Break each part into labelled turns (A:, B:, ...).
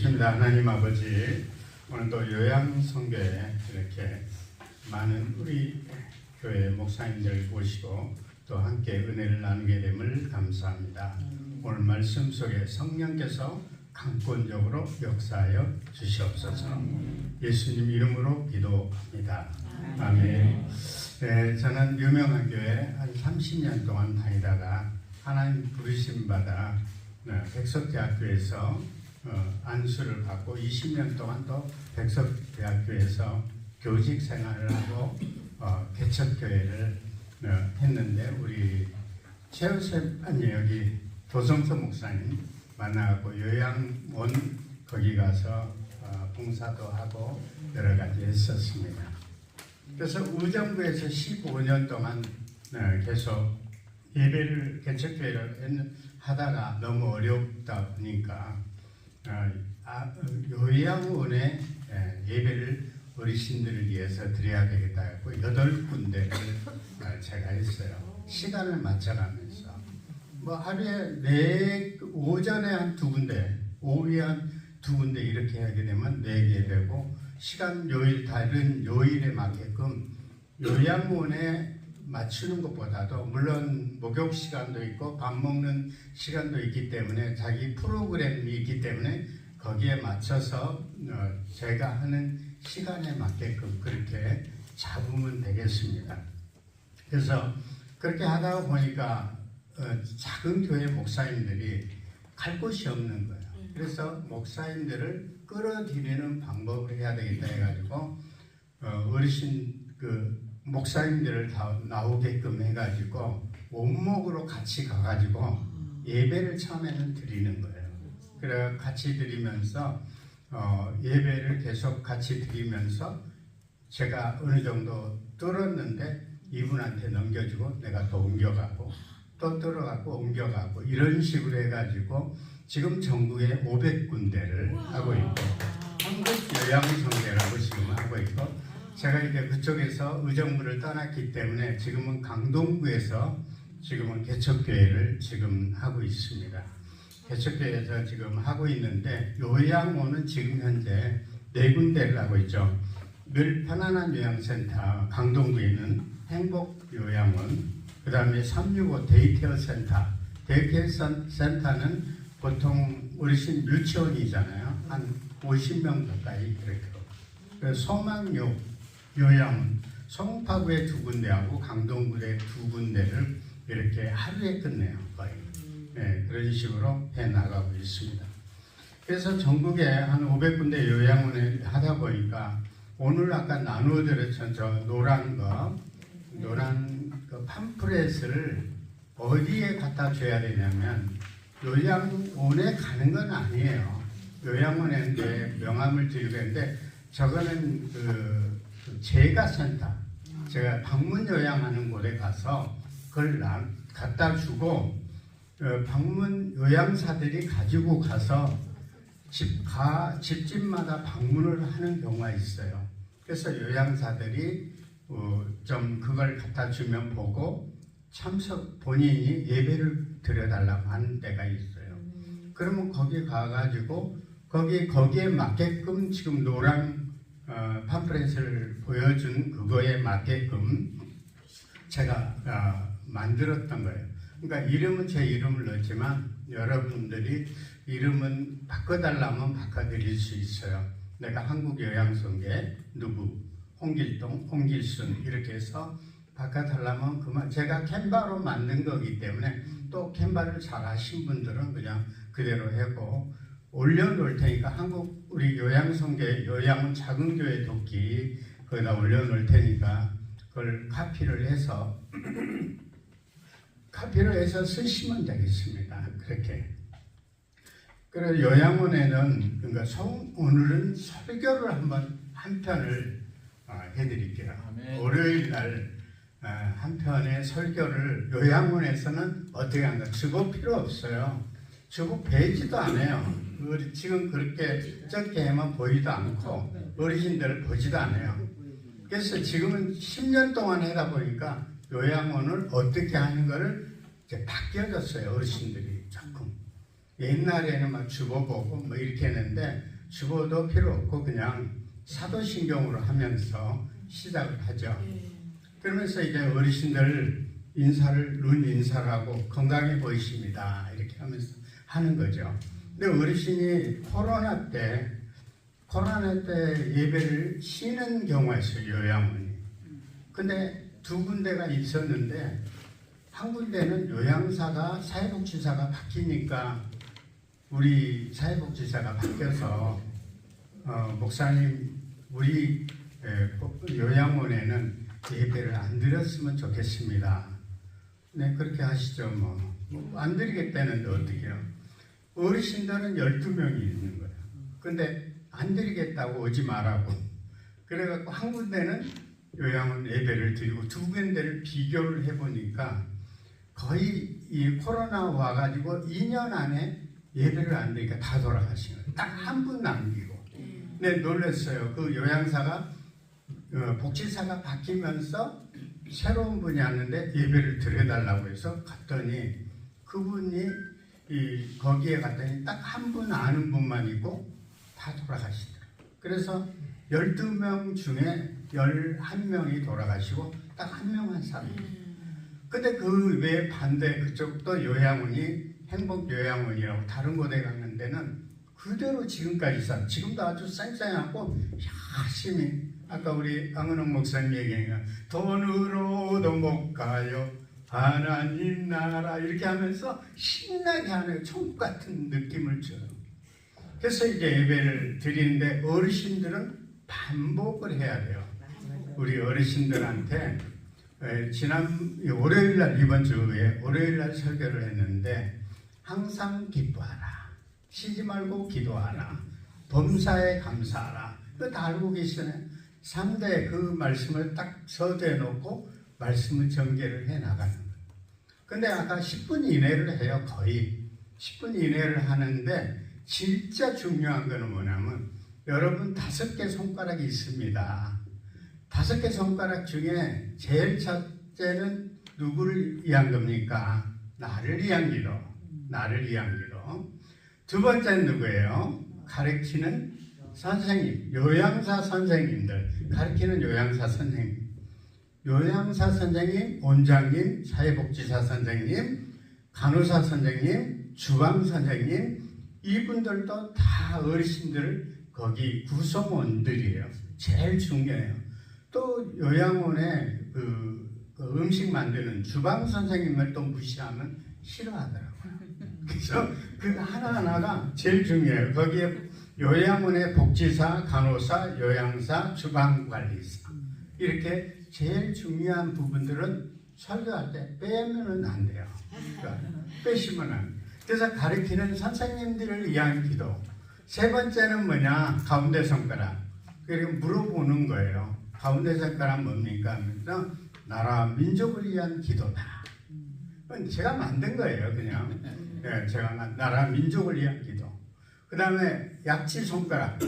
A: 기도하겠습니다. 하나님 아버지, 오늘도 요양성교에 이렇게 많은 우리 교회 목사님들 오시고 또 함께 은혜를 나누게 됨을 감사합니다. 오늘 말씀 속에 성령께서 강권적으로 역사하여 주시옵소서. 예수님 이름으로 기도합니다. 아멘. 네, 저는 유명한 교회 한 30년 동안 다니다가 하나님 부르심 받아 백석대학교에서 안수를 받고 20년 동안 또 백석대학교에서 교직 생활을 하고 개척교회를 했는데 우리 최우섭 아니 여기 도성서 목사님 만나고 요양원 거기 가서 봉사도 하고 여러 가지 했었습니다. 그래서 의정부에서 15년 동안 계속 예배를 개척교회를 하다가 너무 어렵다 보니까 요양원에 예배를 어르신들을 위해서 드려야 되겠다 했고 8군데를 제가 했어요. 시간을 맞춰가면서 뭐 하루에 오전에 한 2군데, 오후에 한 2군데 이렇게 하게 되면 4개 되고 시간 요일 다른 요일에 맞게끔 요양원에 맞추는 것보다도 물론 목욕 시간도 있고 밥 먹는 시간도 있기 때문에 자기 프로그램이 있기 때문에 거기에 맞춰서 제가 하는 시간에 맞게끔 그렇게 잡으면 되겠습니다. 그래서 그렇게 하다 보니까 작은 교회 목사님들이 갈 곳이 없는 거예요. 그래서 목사님들을 끌어들이는 방법을 해야 되겠다 해가지고 어르신 목사님들을 다 나오게끔 해가지고 원목으로 같이 가가지고 예배를 처음에는 드리는 거예요. 그래 같이 드리면서 예배를 계속 같이 드리면서 제가 어느 정도 들었는데 이분한테 넘겨주고 내가 또 옮겨가고 또 들어가고 옮겨가고 이런 식으로 해가지고 지금 전국에 500군데를 하고 있고 한국 요양성교라고 지금 하고 있고 제가 이제 그쪽에서 의정부를 떠났기 때문에 지금은 강동구에서 지금은 개척교회를 지금 하고 있습니다. 개척교회에서 지금 하고 있는데 요양원은 지금 현재 4군데를 하고 있죠. 늘 편안한 요양센터 강동구에 있는 행복요양원, 그 다음에 365 데이케어 센터. 데이케어 센터는 보통 어르신 유치원이잖아요. 한 50명 가까이 이렇게. 소망요 요양원, 송파구에 2군데하고 강동구에 2군데를 이렇게 하루에 끝내요. 거의. 네, 그런 식으로 해나가고 있습니다. 그래서 전국에 한 500군데 요양원을 하다 보니까 오늘 아까 나누어드렸던 저 노란 그 팜프렛을 어디에 갖다 줘야 되냐면 요양원에 가는 건 아니에요. 요양원에 이제 명함을 드리고 했는데 저거는 재가센터, 제가 방문 요양하는 곳에 가서 그걸 갖다 주고 방문 요양사들이 가지고 가서 집집마다 방문을 하는 경우가 있어요. 그래서 요양사들이 좀 그걸 갖다 주면 보고 본인이 예배를 드려달라고 하는 데가 있어요. 그러면 거기 가가지고 거기에 맞게끔 지금 노란 팜프렛을 보여준 그거에 맞게끔 제가 만들었던 거예요. 그러니까 이름은 제 이름을 넣었지만 여러분들이 이름은 바꿔달라면 바꿔드릴 수 있어요. 내가 한국요양성계 누구 홍길동, 홍길순 이렇게 해서 바꿔달라면 그만. 제가 캔바로 만든 거기 때문에 또 캔바를 잘 하신 분들은 그냥 그대로 하고 올려놓을 테니까 한국 우리 요양성계 요양은 작은 교회 돕기 거기다 올려놓을 테니까 그걸 카피를 해서 쓰시면 되겠습니다. 그렇게. 그래서 요양원에는 그러니까 오늘은 설교를 한 편을 해드릴게요. 아멘. 월요일 날 한 편의 설교를 요양원에서는 어떻게 한다? 주고 필요 없어요. 주고 배지도 않아요. 지금 그렇게 적게 하면 보이도 않고 어르신들을 보지도 않아요. 그래서 지금은 10년 동안 하다 보니까 요양원을 어떻게 하는 거를 이제 바뀌어졌어요. 어르신들이 조금. 옛날에는 막 주고보고 뭐 이렇게 했는데 주보도 필요 없고 그냥 사도신경으로 하면서 시작을 하죠. 그러면서 이제 어르신들 인사를 눈 인사를 하고 건강해 보이십니다 이렇게 하면서 하는 거죠. 근데 어르신이 코로나 때 예배를 쉬는 경우가 있어요. 요양원이. 근데 두 군데가 있었는데 한 군데는 요양사가 사회복지사가 바뀌니까 우리 사회복지사가 바뀌어서 목사님 우리 요양원에는 예배를 안 드렸으면 좋겠습니다. 네 그렇게 하시죠. 안 드리겠다는데 어떡해요. 어르신들은 12명이 있는 거예요. 근데 안 드리겠다고 오지 말라고. 그래갖고 한 군데는 요양원 예배를 드리고 두 군데를 비교를 해보니까 거의 이 코로나 와가지고 2년 안에 예배를 안 드리니까 다 돌아가신 거예요. 딱 한 분 남기고. 네, 놀랐어요. 그 요양사가 복지사가 바뀌면서 새로운 분이 왔는데 예배를 드려달라고 해서 갔더니 그분이 거기에 갔더니 딱 한 분 아는 분만 있고 다 돌아가시더라고요. 그래서 12명 중에 11명이 돌아가시고 딱 한 명만 살아요. 근데 그 외에 반대 그쪽도 요양원이 행복요양원이라고 다른 곳에 갔는 데는 그대로 지금까지 산 지금도 아주 쌩쌩하고 열심히 아까 우리 강은홍 목사님 얘기가 돈으로도 못 가요 하나님 나라 이렇게 하면서 신나게 하는 천국 같은 느낌을 줘요. 그래서 이제 예배를 드리는데 어르신들은 반복을 해야 돼요. 우리 어르신들한테 지난 월요일날 이번 주에 월요일날 설교를 했는데 항상 기뻐하라 쉬지 말고 기도하라 범사에 감사하라 그거 다 알고 계시잖아요. 3대 그 말씀을 딱 서두에 놓고 말씀을 전개를 해 나가는 거예요. 근데 아까 10분 이내를 해요. 거의 10분 이내를 하는데 진짜 중요한 거는 뭐냐면 여러분 5개 손가락이 있습니다. 5개 손가락 중에 제일 첫째는 누구를 위한 겁니까? 나를 위한 기도. 나를 위한 기도. 두 번째는 누구예요? 가르치는 선생님, 요양사 선생님들. 가르치는 요양사 선생님. 요양사 선생님, 원장님, 사회복지사 선생님, 간호사 선생님, 주방 선생님 이분들도 다 어르신들 거기 구성원들이에요. 제일 중요해요. 또 요양원에 그 음식 만드는 주방 선생님을 또 무시하면 싫어하더라고요. 그래서 그 하나하나가 제일 중요해요. 거기에 요양원의 복지사, 간호사, 요양사, 주방관리사 이렇게 제일 중요한 부분들은 설교할 때 빼면은 안 돼요. 그러니까 빼시면 안 돼요. 그래서 가르치는 선생님들을 위한 기도. 세 번째는 뭐냐? 가운데 손가락. 그리고 물어보는 거예요. 가운데 손가락 뭡니까? 하면서 나라 민족을 위한 기도다. 제가 만든 거예요, 그냥. 네, 제가 나라 민족을 위한 기도. 그 다음에 약지 손가락.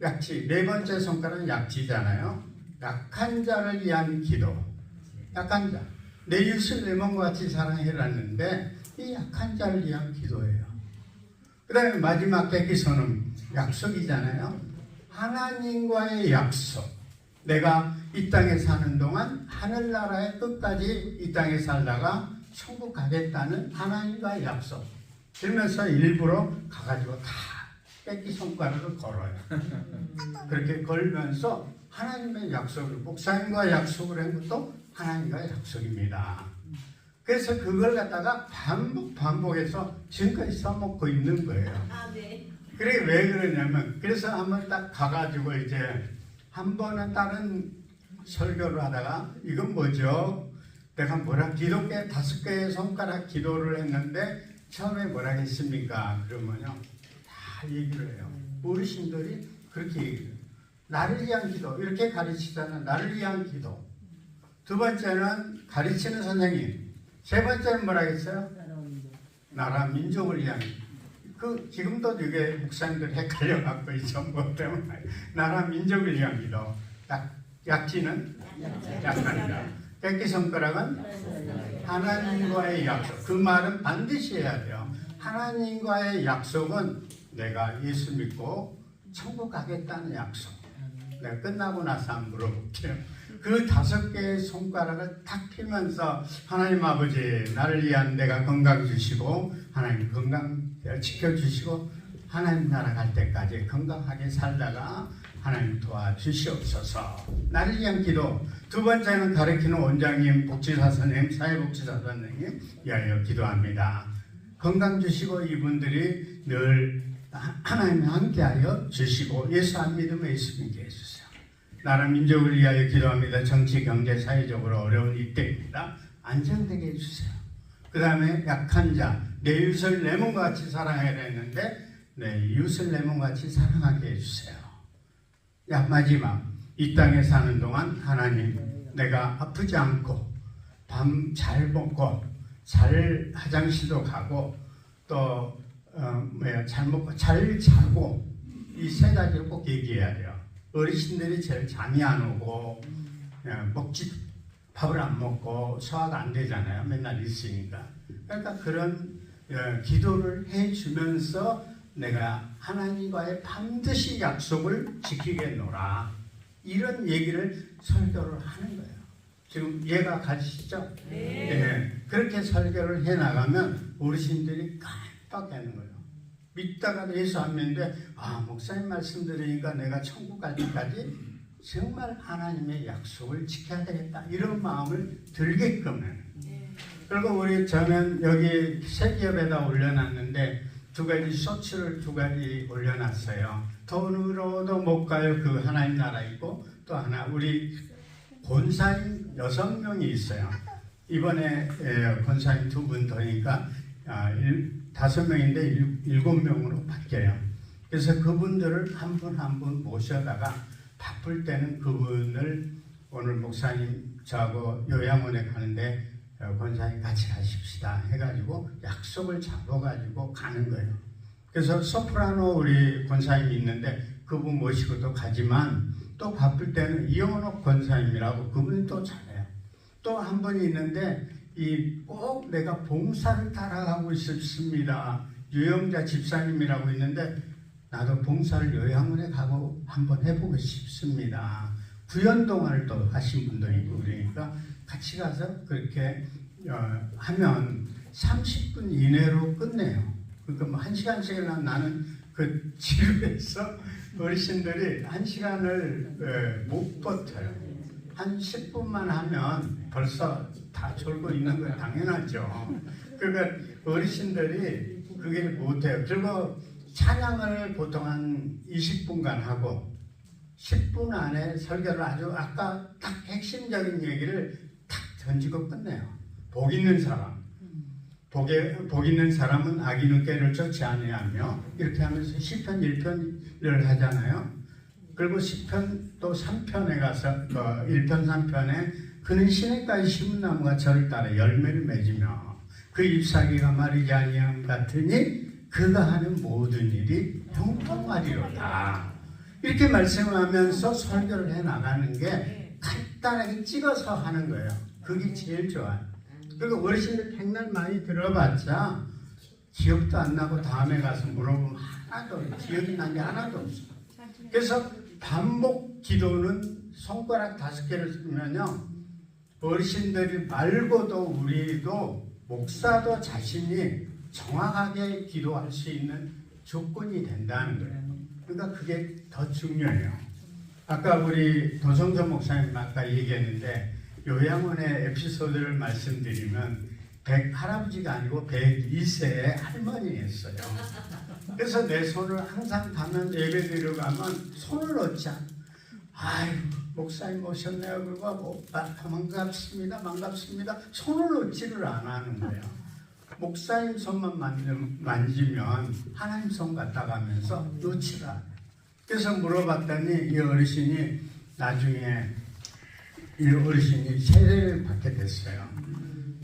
A: 약지. 네 번째 손가락은 약지잖아요. 약한 자를 위한 기도. 약한 자. 내 이웃을 내 몸과 같이 사랑해라는데 이 약한 자를 위한 기도예요. 그 다음에 마지막 백기서는 약속이잖아요. 하나님과의 약속. 내가 이 땅에 사는 동안 하늘나라의 끝까지 이 땅에 살다가 천국 가겠다는 하나님과의 약속. 그러면서 일부러 가가지고 다 뺏기 손가락을 걸어요. 그렇게 걸면서 하나님의 약속을, 목사님과 약속을 한 것도 하나님과의 약속입니다. 그래서 그걸 갖다가 반복해서 지금까지 써먹고 있는 거예요. 그게 왜 그러냐면, 그래서 한번 딱 가가지고 이제 한 번은 다른 설교를 하다가 이건 뭐죠? 내가 뭐라 기독교 5개의 손가락 기도를 했는데 처음에 뭐라 했습니까? 그러면요 다 얘기를 해요. 어르신들이 그렇게 얘기해요. 나를 위한 기도 이렇게 가르치잖아요. 나를 위한 기도. 두 번째는 가르치는 선생님. 세 번째는 뭐라 했어요? 나라 민족을 위한 그 지금도 이게 목사님들 헷갈려갖고 이 정보 때문에 나라 민족을 위한 기도. 약지는 약한다. 뺏기 손가락은 하나님과의 약속. 그 말은 반드시 해야 돼요. 하나님과의 약속은 내가 예수 믿고 천국 가겠다는 약속. 내가 끝나고 나서 한번 물어볼게요. 그 5개의 손가락을 탁 펴면서 하나님 아버지 나를 위한 내가 건강 주시고 하나님 건강 지켜주시고 하나님 나라 갈 때까지 건강하게 살다가 하나님 도와주시옵소서. 나를 위한 기도. 두 번째는 가르치는 원장님, 복지사 선생님, 사회복지사 선생님 위하여 기도합니다. 건강 주시고 이분들이 늘 하나님 함께하여 주시고 예수 안 믿으면 예수 믿게 해주세요. 나라 민족을 위하여 기도합니다. 정치, 경제, 사회적으로 어려운 이때입니다. 안정되게 해주세요. 그 다음에 약한 자, 내 이웃을 내 몸과 같이 사랑해야 되는데 내 이웃을 내 몸과 같이 사랑하게 해주세요. 마지막, 이 땅에 사는 동안 하나님 내가 아프지 않고 밤 잘 먹고 잘 화장실도 가고 또 잘 먹고 잘 자고 이 3가지를 꼭 얘기해야 돼요. 어르신들이 제일 잠이 안 오고 밥을 안 먹고 소화가 안 되잖아요. 맨날 있으니까. 그러니까 그런 기도를 해주면서 내가 하나님과의 반드시 약속을 지키겠노라. 이런 얘기를 설교를 하는 거예요. 지금 이해가 가시죠? 네. 그렇게 설교를 해나가면 어르신들이 깜빡하는 거예요. 믿다가 예수 안 믿는데 목사님 말씀 들으니까 내가 천국 갈 때까지 정말 하나님의 약속을 지켜야 되겠다. 이런 마음을 들게끔 해요. 그리고 저는 여기 새 기업에다 올려놨는데 2가지 쇼츠를 2가지 올려놨어요. 돈으로도 못 가요. 그 하나님 나라 있고 또 하나 우리 권사님 6명이 있어요. 이번에 권사님 2분 더니까 5명인데 7명으로 바뀌어요. 그래서 그분들을 한 분 한 분 모셔다가 바쁠 때는 그분을 오늘 목사님 저하고 요양원에 가는데 권사님 같이 가십시다 해가지고 약속을 잡아가지고 가는 거예요. 그래서 소프라노 우리 권사님이 있는데 그분 모시고도 가지만 또 바쁠 때는 이영옥 권사님이라고 그분이 또 잘해요. 또 한 분이 있는데 꼭 내가 봉사를 따라가고 싶습니다. 유영자 집사님이라고 있는데 나도 봉사를 요양원에 가고 한번 해보고 싶습니다. 구연동안을 또 하신 분도 있고 그러니까 같이 가서 그렇게 하면 30분 이내로 끝내요. 그러니까 뭐 1시간씩이나 나는 그 지루해서 어르신들이 1시간을 못 버텨요. 한 10분만 하면 벌써 다 졸고 있는 건 당연하죠. 그러니까 어르신들이 그게 못해요. 그리고 찬양을 보통 한 20분간 하고 10분 안에 설교를 아주 아까 딱 핵심적인 얘기를 탁 던지고 끝내요. 복 있는 사람. 복 있는 사람은 악인은 꾀를 쫓지 아니하며 이렇게 하면서 시편 1편을 하잖아요. 그리고 시편 또 3편에 가서 1편 3편에 그는 시냇가에 심은 나무가 저를 따라 열매를 맺으며 그 잎사귀가 마르지 아니함 같으니 그가 하는 모든 일이 형통하리로다. 이렇게 말씀하면서 설교를 해나가는 게 간단하게 찍어서 하는 거예요. 그게 제일 좋아요. 그리고 어르신들 백날 많이 들어봤자 기억도 안 나고 다음에 가서 물어보면 하나도 기억이 난 게 하나도 없어요. 그래서 반복 기도는 손가락 5개를 쓰면요 어르신들이 말고도 우리도 목사도 자신이 정확하게 기도할 수 있는 조건이 된다는 거예요. 그러니까 그게 더 중요해요. 아까 우리 도성전 목사님 아까 얘기했는데 요양원의 에피소드를 말씀드리면 할아버지가 아니고 102세의 할머니였어요. 그래서 내 손을 항상 가면 예배 드리러 가면 손을 놓지 않아. 아유 목사님 오셨네요. 그리고 반갑습니다. 손을 놓지를 안 하는 거예요. 목사님 손만 만지면 하나님 손 갖다 가면서 놓지를 않아요. 그래서 물어봤더니 이 어르신이 나중에 이 어르신이 세례를 받게 됐어요.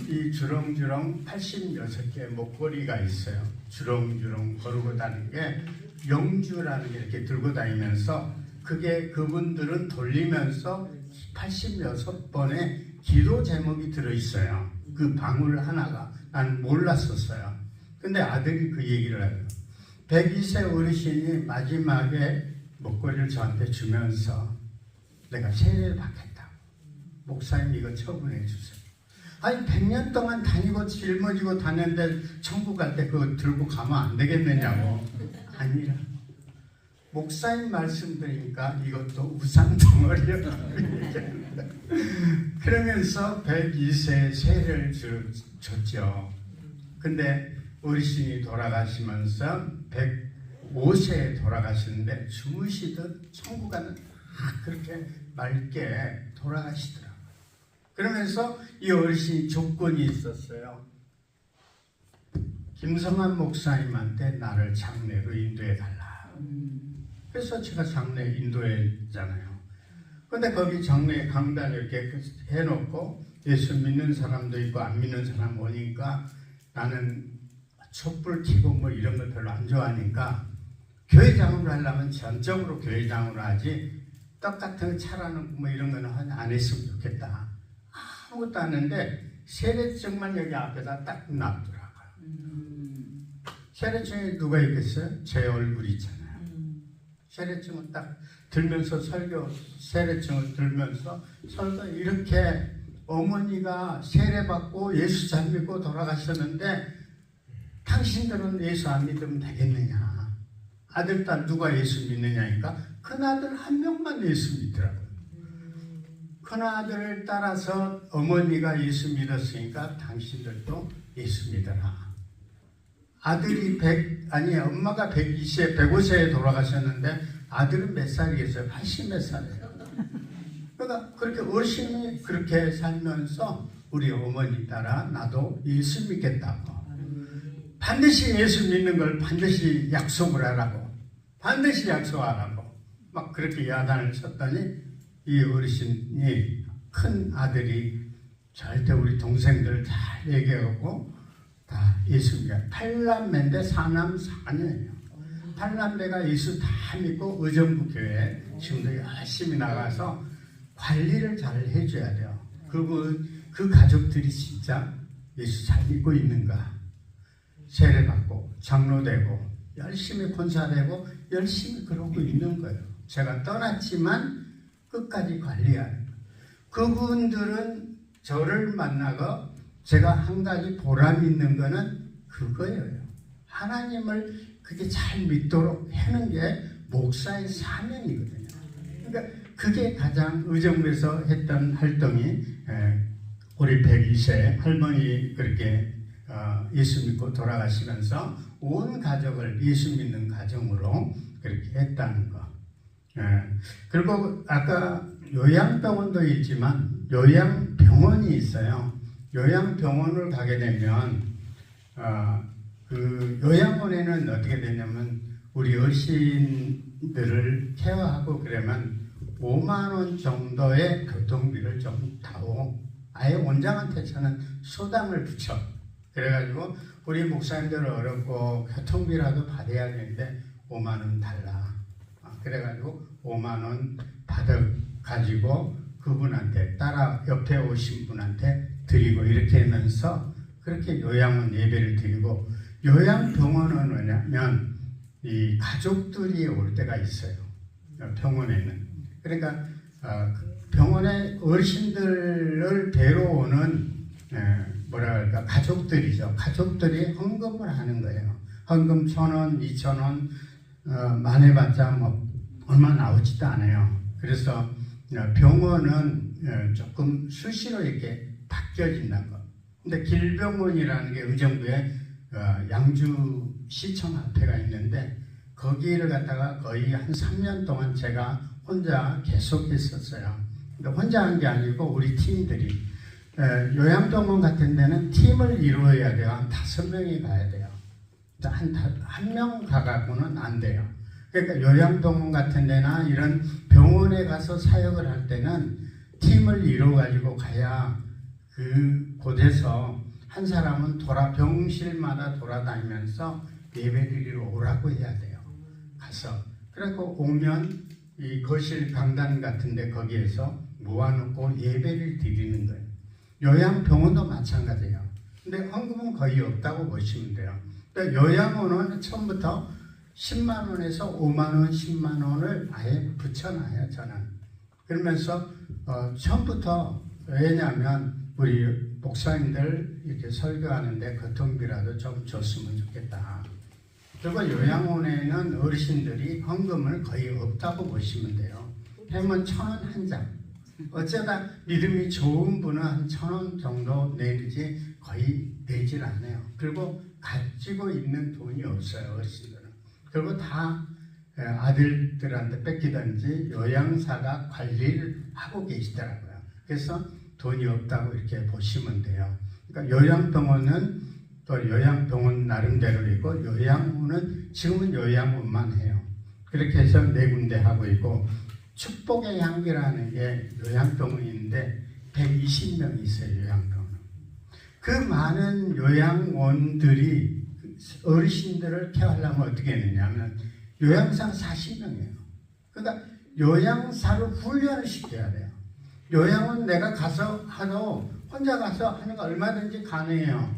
A: 이 주렁주렁 86개의 목걸이가 있어요. 주렁주렁 거르고 다니는 게 영주라는 게 이렇게 들고 다니면서 그게 그분들은 돌리면서 86번의 기도 제목이 들어있어요. 그 방울 하나가 난 몰랐었어요. 근데 아들이 그 얘기를 해요. 102세 어르신이 마지막에 목걸이를 저한테 주면서 내가 세례를 받겠다고. 목사님 이거 처분해 주세요. 아니 100년 동안 다니고 짊어지고 다녔는데 천국 갈 때 그거 들고 가면 안 되겠느냐고. 아니라 목사님 말씀드리니까 이것도 우상 덩어리야. 그러면서 102세 세례를 줬죠. 근데 어르신이 돌아가시면서 105세에 돌아가시는데 주무시듯 천국 가는 그렇게 맑게 돌아가시더라고요. 그러면서 이 어르신이 조건이 있었어요. 김성환 목사님한테 나를 장례로 인도해 달라. 그래서 제가 장례 인도했잖아요. 근데 거기 장례 강단 이렇게 해놓고 예수 믿는 사람도 있고 안 믿는 사람 오니까 나는 촛불 켜고 뭐 이런 거 별로 안 좋아하니까 교회장으로 하려면 전적으로 교회장으로 하지 떡 같은 거 차라는 뭐 이런 거는 안 했으면 좋겠다. 아무것도 안 했는데 세례증만 여기 앞에다 딱 놔두더라고요. 세례증에 누가 있겠어요? 제 얼굴 있잖아요. 세례증을 딱 들면서 세례증을 들면서 설교 이렇게 어머니가 세례받고 예수 잘 믿고 돌아가셨는데 당신들은 예수 안 믿으면 되겠느냐. 아들, 딸 누가 예수 믿느냐니까 큰아들 한 명만 예수 믿더라고요. 큰아들을 따라서 어머니가 예수 믿었으니까 당신들도 예수 믿어라. 아들이 엄마가 120세, 105세에 돌아가셨는데 아들은 몇 살이겠어요? 80 몇 살이에요. 그러니까 그렇게 어르신이 그렇게 살면서 우리 어머니 따라 나도 예수 믿겠다고. 반드시 예수 믿는 걸 반드시 약속을 하라고. 반드시 약속하라고. 막 그렇게 야단을 쳤더니 이 어르신이 큰 아들이 절대 우리 동생들 잘 얘기하고 다 예수 믿어요. 8남매인데 4남 4녀예요. 8남매가 예수 다 믿고 의정부 교회 지금도 열심히 나가서 관리를 잘 해줘야 돼요. 그 가족들이 진짜 예수 잘 믿고 있는가. 세례받고 장로되고 열심히 권사되고 열심히 그러고 있는 거예요. 제가 떠났지만 끝까지 관리하는. 그분들은 저를 만나고 제가 한 가지 보람 있는 거는 그거예요. 하나님을 그게 잘 믿도록 하는 게 목사의 사명이거든요. 그러니까 그게 가장 의정부에서 했던 활동이 우리 102세 할머니 그렇게 예수 믿고 돌아가시면서 온 가족을 예수 믿는 가정으로 그렇게 했다는 거. 그리고 아까 요양병원도 있지만 요양병원이 있어요. 요양병원을 가게 되면 그 요양원에는 어떻게 되냐면 우리 어르신들을 케어하고 그러면 5만 원 정도의 교통비를 좀 타고 아예 원장한테 저는 수당을 붙여. 그래가지고 우리 목사님들 어렵고 교통비라도 받아야 되는데 5만 원 달라. 그래가지고 5만 원 받아가지고 그분한테 따라 옆에 오신 분한테 드리고 이렇게 하면서 그렇게 요양원 예배를 드리고 요양병원은 뭐냐면 이 가족들이 올 때가 있어요. 병원에는. 그러니까 병원에 어르신들을 뵈러 오는 뭐랄까 가족들이죠. 가족들이 헌금을 하는 거예요. 헌금 1,000원, 2,000원 많이 봤자 뭐 얼마 나오지도 않아요. 그래서 병원은 조금 수시로 이렇게 바뀌어진다는 거. 근데 길병원이라는 게 의정부에 양주시청 앞에가 있는데 거기를 갔다가 거의 한 3년 동안 제가 혼자 계속 했었어요. 근데 혼자 한 게 아니고 우리 팀들이 요양병원 같은 데는 팀을 이루어야 돼요. 한 5명이 가야 돼요. 한 명 가갖고는 안 돼요. 그러니까 요양병원 같은 데나 이런 병원에 가서 사역을 할 때는 팀을 이루어가지고 가야 곳에서 한 사람은 병실마다 돌아다니면서 예배드리러 오라고 해야 돼요. 가서. 그래서 오면 이 거실 강단 같은데 거기에서 모아놓고 예배를 드리는 거예요. 요양병원도 마찬가지예요. 근데 헌금은 거의 없다고 보시면 돼요. 요양원은 처음부터 10만 원에서 5만 원, 10만 원을 아예 붙여놔요, 저는. 그러면서 처음부터, 왜냐하면 우리 목사님들 이렇게 설교하는데 교통비라도 좀 줬으면 좋겠다. 그리고 요양원에는 어르신들이 헌금을 거의 없다고 보시면 돼요. 해면 1,000원 한 장. 어쩌다 믿음이 좋은 분은 한 1,000원 정도 내지 거의 내질 않아요. 그리고 가지고 있는 돈이 없어요, 어르신들은. 그리고 다 아들들한테 뺏기든지 요양사가 관리를 하고 계시더라고요. 그래서 돈이 없다고 이렇게 보시면 돼요. 그러니까 요양병원은 또 요양병원 나름대로 있고, 요양원은 지금은 요양원만 해요. 그렇게 해서 4군데 하고 있고, 축복의 향기라는 게 요양병원인데 120명이 있어요, 요양병원. 그 많은 요양원들이 어르신들을 케어하려면 어떻게 했느냐면 요양사가 40명이에요. 그러니까 요양사로 훈련을 시켜야 돼요. 요양은 내가 가서 하도 혼자 가서 하는 거 얼마든지 가능해요.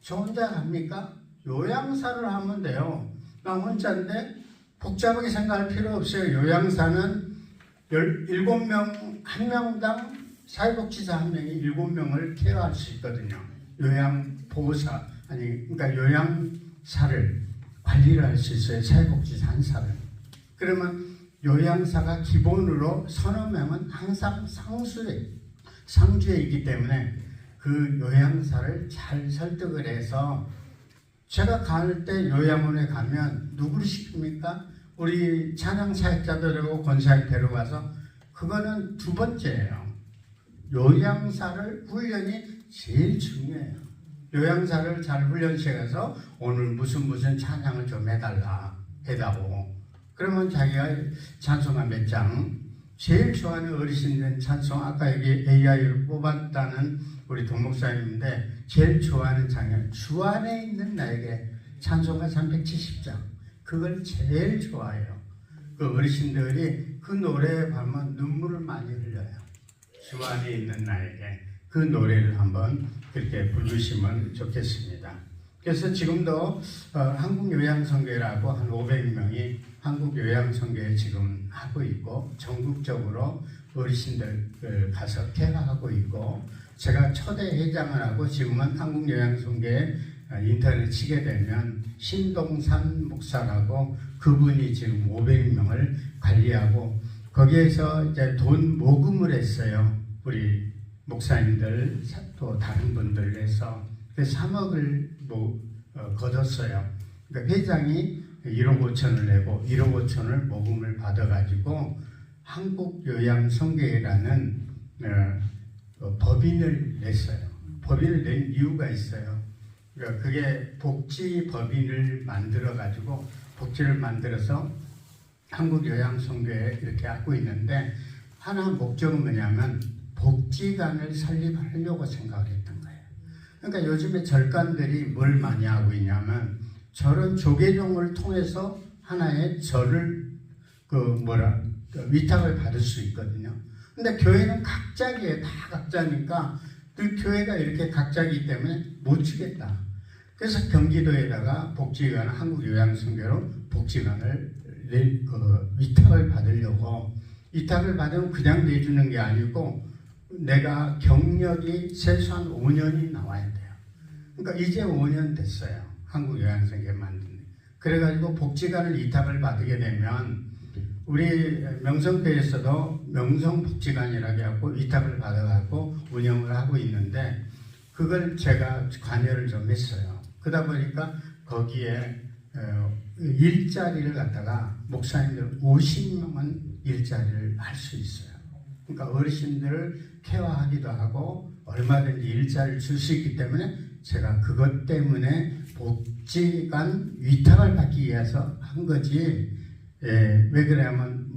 A: 저 혼자 갑니까? 요양사를 하면 돼요. 나 혼자인데 복잡하게 생각할 필요 없어요. 요양사는 7명, 한 명당 사회복지사 한 명이 7명을 케어할 수 있거든요. 요양보호사, 그러니까 요양사를 관리를 할 수 있어요. 사회복지사 한 사람. 그러면 요양사가 기본으로 3-4명은 항상 상주에 있기 때문에 그 요양사를 잘 설득을 해서, 제가 갈 때 요양원에 가면 누구를 시킵니까? 우리 찬양 사역자들하고 권사역 데려가서, 그거는 2번째예요. 요양사를 훈련이 제일 중요해요. 요양사를 잘 훈련시켜서 오늘 무슨 찬양을 좀 해다오. 그러면 자기가 찬송가 몇 장, 제일 좋아하는 어르신들 찬송, 아까 여기 AI로 뽑았다는 우리 동목사님인데 제일 좋아하는 장면, 주 안에 있는 나에게 찬송가 370장, 그걸 제일 좋아해요. 그 어르신들이 그 노래에 가면 눈물을 많이 흘려요. 주 안에 있는 나에게. 그 노래를 한번 그렇게 부르시면 좋겠습니다. 그래서 지금도 한국요양선교회라고 한 500명이 한국요양선교회 지금 하고 있고, 전국적으로 어르신들 가서 케어하고 있고, 제가 초대 회장을 하고, 지금은 한국요양선교회 인터넷 치게 되면 신동산 목사라고, 그분이 지금 500명을 관리하고, 거기에서 이제 돈 모금을 했어요. 우리 목사님들 또 다른 분들 해서 3억을 거뒀어요. 그러니까 회장이 1억 5천을 내고 1억 5천을 모금을 받아가지고 한국요양선교회라는 법인을 냈어요. 법인을 낸 이유가 있어요. 그러니까 그게 복지법인을 만들어가지고, 복지를 만들어서 한국요양선교회 이렇게 하고 있는데, 하나 목적은 뭐냐면 복지관을 설립하려고 생각을 했던 거예요. 그러니까 요즘에 절간들이 뭘 많이 하고 있냐면, 저런 조계종을 통해서 하나의 절을 위탁을 받을 수 있거든요. 근데 교회는 각자기에 다 각자니까 그 교회가 이렇게 각자이기 때문에 못 주겠다. 그래서 경기도에다가 복지관, 한국요양선교로 복지관을 위탁을 받으려고, 위탁을 받으면 그냥 내주는 게 아니고 내가 경력이 최소한 5년이 나와야 돼요. 그러니까 이제 5년 됐어요. 한국요양선교회 만든. 그래가지고 복지관을 위탁을 받게 되면, 우리 명성교회에서도 명성복지관이라고 해갖고 위탁을 받아갖고 운영을 하고 있는데, 그걸 제가 관여를 좀 했어요. 그러다 보니까 거기에 일자리를 갖다가 목사님들 50명은 일자리를 할 수 있어요. 그러니까 어르신들을 케어하기도 하고 얼마든지 일자리를 줄 수 있기 때문에, 제가 그것 때문에 복지관 위탁을 받기 위해서 한 거지, 왜 그러냐면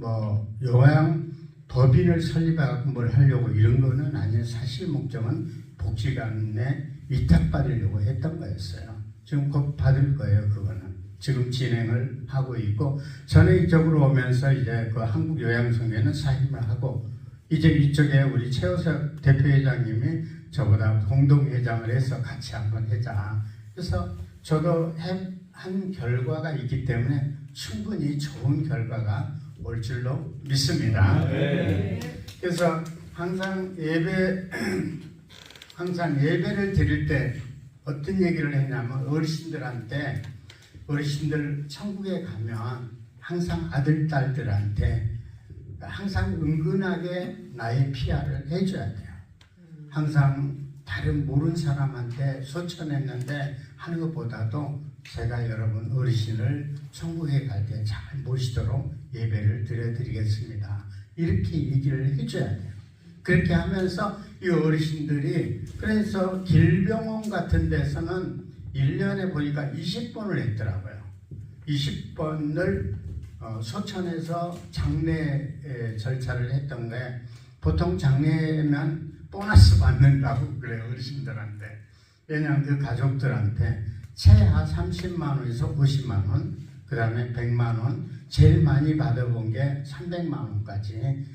A: 요양 법인을 설립하고 뭘 하려고 이런 거는 아니에요. 사실 목적은 복지관에 위탁받으려고 했던 거였어요. 지금 곧 받을 거예요. 그거는 지금 진행을 하고 있고, 저는 이쪽으로 오면서 이제 그 한국요양선교회는 사임을 하고, 이제 이쪽에 우리 최호석 대표회장님이 저보다 공동회장을 해서 같이 한번 하자. 그래서 저도 한 결과가 있기 때문에 충분히 좋은 결과가 올 줄로 믿습니다. 그래서 항상 예배를 드릴 때 어떤 얘기를 했냐면 어르신들 천국에 가면 항상 아들, 딸들한테 항상 은근하게 나의 피아를 해줘야 돼요. 항상 다른 모르는 사람한테 소천했는데 하는 것보다도 제가 여러분 어르신을 천국에 갈 때 잘 모시도록 예배를 드려드리겠습니다. 이렇게 얘기를 해줘야 돼요. 그렇게 하면서 이 어르신들이 그래서 길병원 같은 데서는 1년에 보니까 20번을 했더라고요. 20번을 소천에서 장례 절차를 했던 게 보통 장례면 보너스 받는다고 그래요. 어르신들한테. 왜냐하면 그 가족들한테 최하 30만 원에서 50만 원, 그 다음에 100만 원, 제일 많이 받아본 게 300만 원까지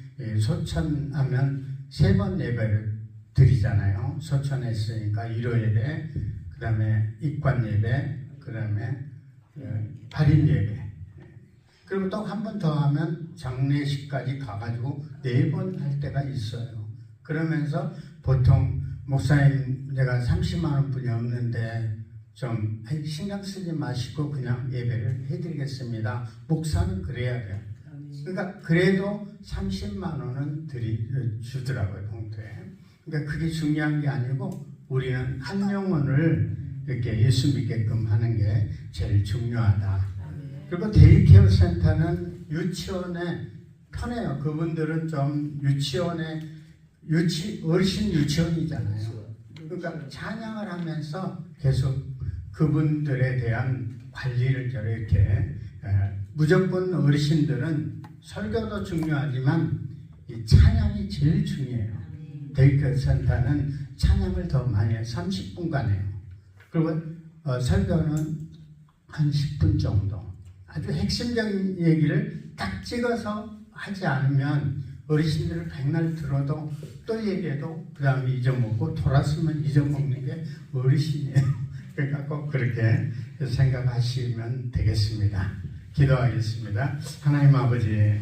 A: 소천하면 3번 예배를 드리잖아요. 소천했으니까 1호 예배, 그 다음에 입관 예배, 그 다음에 발인 예배. 그리고 또 한 번 더 하면 장례식까지 가가지고 4번 할 때가 있어요. 그러면서 보통 목사님 내가 30만 원뿐이 없는데 좀 신경 쓰지 마시고 그냥 예배를 해드리겠습니다. 목사는 그래야 돼요. 그러니까 그래도 30만 원은 주더라고요, 봉투에. 그러니까 그게 중요한 게 아니고 우리는 한 영혼을 이렇게 예수 믿게끔 하는 게 제일 중요하다. 그리고 데이케어 센터는 유치원에 편해요. 그분들은 좀 어르신 유치원이잖아요. 그러니까 찬양을 하면서 계속 그분들에 대한 관리를 이렇게 무조건 어르신들은 설교도 중요하지만 이 찬양이 제일 중요해요. 데이케어 센터는 찬양을 더 많이 해요. 30분간 해요. 그리고 설교는 한 10분 정도. 아주 핵심적인 얘기를 딱 찍어서 하지 않으면 어르신들을 백날 들어도 또 얘기해도 그 다음에 잊어먹고 돌았으면 잊어먹는 게 어르신이에요. 그러니까 꼭 그렇게 생각하시면 되겠습니다. 기도하겠습니다. 하나님 아버지,